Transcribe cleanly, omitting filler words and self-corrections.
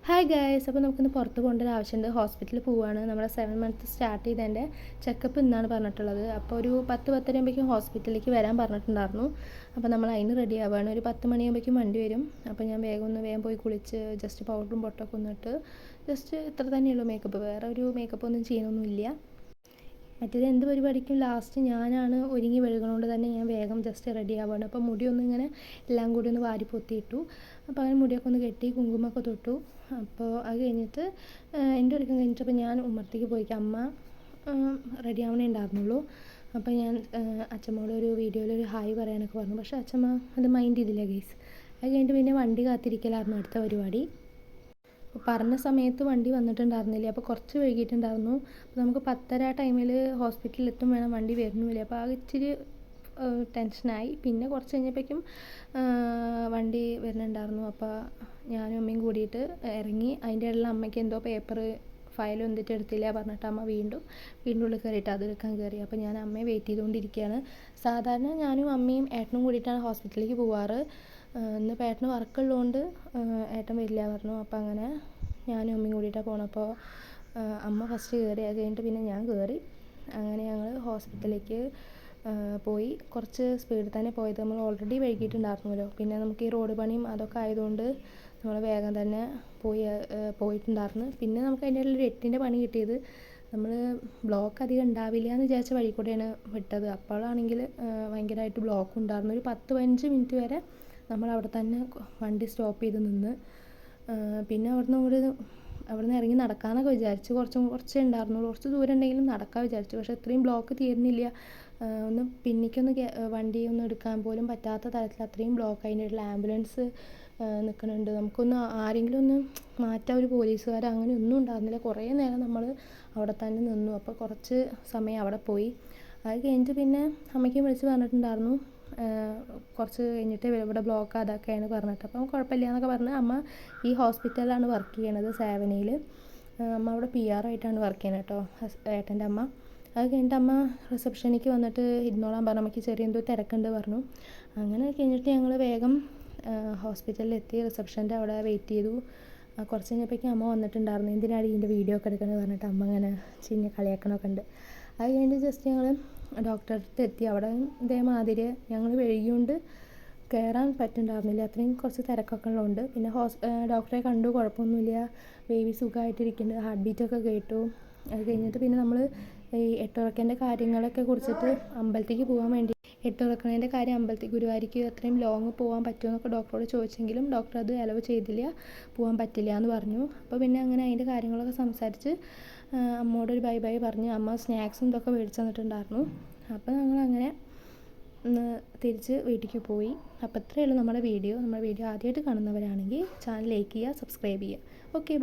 Hi guys, അപ്പോൾ നമുക്കിന്ന് പുറത്ത് പോകേണ്ട ഒരു ആവശ്യമുണ്ട്. ഹോസ്പിറ്റലിൽ പോവുകയാണ്. നമ്മുടെ 7 മന്ത്സ് സ്റ്റാർട്ട് ചെയ്തതിൻ്റെ ചെക്കപ്പ് ഇന്നാണ് പറഞ്ഞിട്ടുള്ളത്. അപ്പോൾ ഒരു 10-10:30 ആകുമ്പോഴേക്കും ഹോസ്പിറ്റലിലേക്ക് വരാൻ പറഞ്ഞിട്ടുണ്ടായിരുന്നു. അപ്പോൾ നമ്മൾ അതിന് റെഡി ആവുകയാണ്. ഒരു 10 മണിയാകുമ്പോഴേക്കും വണ്ടി വരും. അപ്പോൾ ഞാൻ വേഗം പോയി കുളിച്ച് ജസ്റ്റ് പൗഡറും പൊട്ടൊക്കെ ഒന്നിട്ട് ജസ്റ്റ് ഇത്ര തന്നെയുള്ളൂ മേക്കപ്പ്. വേറെ ഒരു മേക്കപ്പ് ഒന്നും ചെയ്യാനൊന്നുമില്ല. മറ്റേത് എന്ത് പരിപാടിക്കും ലാസ്റ്റ് ഞാനാണ് ഒരുങ്ങി വഴുകണോണ്ട് തന്നെ ഞാൻ വേഗം ജസ്റ്റ് റെഡി ആവുകയാണ്. അപ്പോൾ മുടിയൊന്നും ഇങ്ങനെ എല്ലാം കൂടി ഒന്ന് വാരി പൊത്തിയിട്ടു. അപ്പോൾ അങ്ങനെ മുടിയൊക്കെ ഒന്ന് കെട്ടി കുങ്കുമൊക്കെ തൊട്ടു. അപ്പോൾ അത് കഴിഞ്ഞിട്ട് എൻ്റെ ഒരുക്കം കഴിഞ്ഞിട്ടപ്പോൾ ഞാൻ ഉമ്മറത്തേക്ക് പോയിക്കാം. അമ്മ റെഡി ആവണേ ഉണ്ടായിരുന്നുള്ളൂ. അപ്പോൾ ഞാൻ അച്ഛമ്മോട് ഒരു വീഡിയോയിൽ ഹായ് പറയാനൊക്കെ പറഞ്ഞു. പക്ഷേ അച്ഛമ്മ അത് മൈൻഡ് ചെയ്തില്ല ഗൈസ്. അത് കഴിഞ്ഞിട്ട് പിന്നെ വണ്ടി കാത്തിരിക്കലായിരുന്നു അടുത്ത പരിപാടി. പറഞ്ഞ സമയത്ത് വണ്ടി വന്നിട്ടുണ്ടായിരുന്നില്ല. അപ്പോൾ കുറച്ച് വൈകിയിട്ടുണ്ടായിരുന്നു. അപ്പോൾ നമുക്ക് 10:30 ടൈമിൽ ഹോസ്പിറ്റലിൽ എത്തും വേണം, വണ്ടി വരുന്നുമില്ല. അപ്പോൾ ആ ഇച്ചിരി ടെൻഷനായി. പിന്നെ കുറച്ച് കഴിഞ്ഞപ്പോഴേക്കും വണ്ടി വരുന്നുണ്ടായിരുന്നു. അപ്പോൾ ഞാനും അമ്മയും കൂടിയിട്ട് ഇറങ്ങി. അതിൻ്റെ ഇടയിൽ അമ്മയ്ക്ക് എന്തോ പേപ്പർ ഫയൽ വന്നിട്ട് എടുത്തില്ല പറഞ്ഞിട്ട് അമ്മ വീണ്ടും ഉള്ളിൽ കയറിയിട്ട് അതെടുക്കാൻ കയറി. അപ്പോൾ ഞാൻ അമ്മയെ വെയിറ്റ് ചെയ്തുകൊണ്ടിരിക്കുകയാണ്. സാധാരണ ഞാനും അമ്മയും ഏട്ടനും കൂടിയിട്ടാണ് ഹോസ്പിറ്റലിലേക്ക് പോവാറ്. ഇന്ന് ഏട്ടന് വർക്കുള്ളതുകൊണ്ട് ഏട്ടൻ വരില്ല പറഞ്ഞു. അപ്പോൾ അങ്ങനെ ഞാനും അമ്മയും കൂടിയിട്ടാണ് പോകണം. അപ്പോൾ അമ്മ ഫസ്റ്റ് കയറി, അത് കഴിഞ്ഞിട്ട് പിന്നെ ഞാൻ കയറി. അങ്ങനെ ഞങ്ങൾ ഹോസ്പിറ്റലിലേക്ക് പോയി. കുറച്ച് സ്പീഡിൽ തന്നെ പോയത്. നമ്മൾ ഓൾറെഡി വൈകിട്ടുണ്ടായിരുന്നല്ലോ. പിന്നെ നമുക്ക് ഈ റോഡ് പണിയും അതൊക്കെ ആയതുകൊണ്ട് നമ്മൾ വേഗം തന്നെ പോയിട്ടുണ്ടായിരുന്നു. പിന്നെ നമുക്ക് അതിൻ്റെ ഇടയിൽ ഒരു 8-ൻ്റെ പണി കിട്ടിയത്. നമ്മൾ ബ്ലോക്ക് അധികം ഉണ്ടാവില്ല എന്ന് വിചാരിച്ച വഴി കൂടെയാണ് വിട്ടത്. അപ്പോഴാണെങ്കിൽ ഭയങ്കരമായിട്ട് ബ്ലോക്ക് ഉണ്ടായിരുന്നു. ഒരു 10-15 മിനിറ്റ് വരെ നമ്മൾ അവിടെ തന്നെ വണ്ടി സ്റ്റോപ്പ് ചെയ്ത് നിന്ന്. പിന്നെ അവിടുന്ന് ഇറങ്ങി നടക്കാമെന്നൊക്കെ വിചാരിച്ചു. കുറച്ചേ ഉണ്ടായിരുന്നുള്ളൂ. കുറച്ച് ദൂരം ഉണ്ടെങ്കിലും നടക്കാൻ വിചാരിച്ചു. പക്ഷേ ഇത്രയും ബ്ലോക്ക് തീരുന്നില്ല. ഒന്ന് പിന്നിക്കൊന്ന് വണ്ടി ഒന്ന് എടുക്കാൻ പോലും പറ്റാത്ത തരത്തിൽ അത്രയും ബ്ലോക്ക്. അതിൻ്റെ ഇടയിൽ ആംബുലൻസ് നിൽക്കുന്നുണ്ട്. നമുക്കൊന്ന് ആരെങ്കിലും ഒന്ന് മാറ്റാൻ ഒരു പോലീസുകാർ അങ്ങനെ ഒന്നും ഉണ്ടായിരുന്നില്ല. കുറേ നേരം നമ്മൾ അവിടെ തന്നെ നിന്നു. അപ്പോൾ കുറച്ച് സമയം അവിടെ പോയി. അത് കഴിഞ്ഞിട്ട് പിന്നെ അമ്മയ്ക്ക് വിളിച്ച് പറഞ്ഞിട്ടുണ്ടായിരുന്നു കുറച്ച് കഴിഞ്ഞിട്ട് ഇവിടെ ബ്ലോക്ക് അതൊക്കെയാണ് പറഞ്ഞിട്ട്. അപ്പം കുഴപ്പമില്ല എന്നൊക്കെ പറഞ്ഞ് അമ്മ ഈ ഹോസ്പിറ്റലിലാണ് വർക്ക് ചെയ്യണത്, സേവനയിൽ. അമ്മ അവിടെ PR ആയിട്ടാണ് വർക്ക് ചെയ്യണത് കേട്ടോ, ഏട്ടൻ്റെ അമ്മ. അത് കഴിഞ്ഞിട്ട് അമ്മ റിസപ്ഷനിലേക്ക് വന്നിട്ട് ഇരുന്നോളാൻ പറഞ്ഞു. അമ്മയ്ക്ക് ചെറിയ എന്തോ തിരക്കുണ്ട് പറഞ്ഞു. അങ്ങനെ കഴിഞ്ഞിട്ട് ഞങ്ങൾ വേഗം ഹോസ്പിറ്റലിലെത്തി. റിസപ്ഷൻ്റെ അവിടെ വെയിറ്റ് ചെയ്തു. കുറച്ച് കഴിഞ്ഞപ്പോഴേക്കും അമ്മ വന്നിട്ടുണ്ടായിരുന്നു. എന്തിനാണ് ഇതിൻ്റെ വീഡിയോ ഒക്കെ എടുക്കുന്നത് പറഞ്ഞിട്ട് അമ്മ അങ്ങനെ കളിയാക്കണമൊക്കെ ഉണ്ട്. അത് കഴിഞ്ഞിട്ട് ജസ്റ്റ് ഞങ്ങൾ ഡോക്ടറെ അടുത്ത് എത്തി. അവിടെ ഇതേമാതിരി ഞങ്ങൾ വൈകിയോണ്ട് കയറാൻ പറ്റുന്നുണ്ടായിരുന്നില്ല. അത്രയും കുറച്ച് തിരക്കൊക്കെ ഉള്ളതുകൊണ്ട്. പിന്നെ ഡോക്ടറെ കണ്ടു, കുഴപ്പമൊന്നുമില്ല, ബേബി സുഖമായിട്ടിരിക്കുന്നുണ്ട്, ഹാർട്ട് ബീറ്റൊക്കെ കേട്ടു. അത് കഴിഞ്ഞിട്ട് പിന്നെ നമ്മൾ ഈ എട്ടുറക്കൻ്റെ കാര്യങ്ങളൊക്കെ കുറിച്ചിട്ട് അമ്പലത്തേക്ക് പോകാൻ വേണ്ടി, എട്ടുറക്കണേൻ്റെ കാര്യം അമ്പലത്തേക്ക് ഗുരുവായൂർക്ക് അത്രയും ലോങ് പോകാൻ പറ്റുമോ എന്നൊക്കെ ഡോക്ടറോട് ചോദിച്ചെങ്കിലും ഡോക്ടർ അത് അലവ് ചെയ്തില്ല, പോകാൻ പറ്റില്ല എന്ന് പറഞ്ഞു. അപ്പോൾ പിന്നെ അങ്ങനെ അതിൻ്റെ കാര്യങ്ങളൊക്കെ സംസാരിച്ച് അമ്മയോടൊരു ബൈ പറഞ്ഞ് അമ്മ സ്നാക്സും ഇതൊക്കെ മേടിച്ച് തന്നിട്ടുണ്ടായിരുന്നു. അപ്പോൾ ഞങ്ങളങ്ങനെ തിരിച്ച് വീട്ടിലേക്ക് പോയി. അപ്പോൾ ഇത്രയേ ഉള്ളൂ നമ്മുടെ വീഡിയോ. ആദ്യമായിട്ട് കാണുന്നവരാണെങ്കിൽ ചാനൽ ലൈക്ക് ചെയ്യുക, സബ്സ്ക്രൈബ് ചെയ്യുക. Okay, by.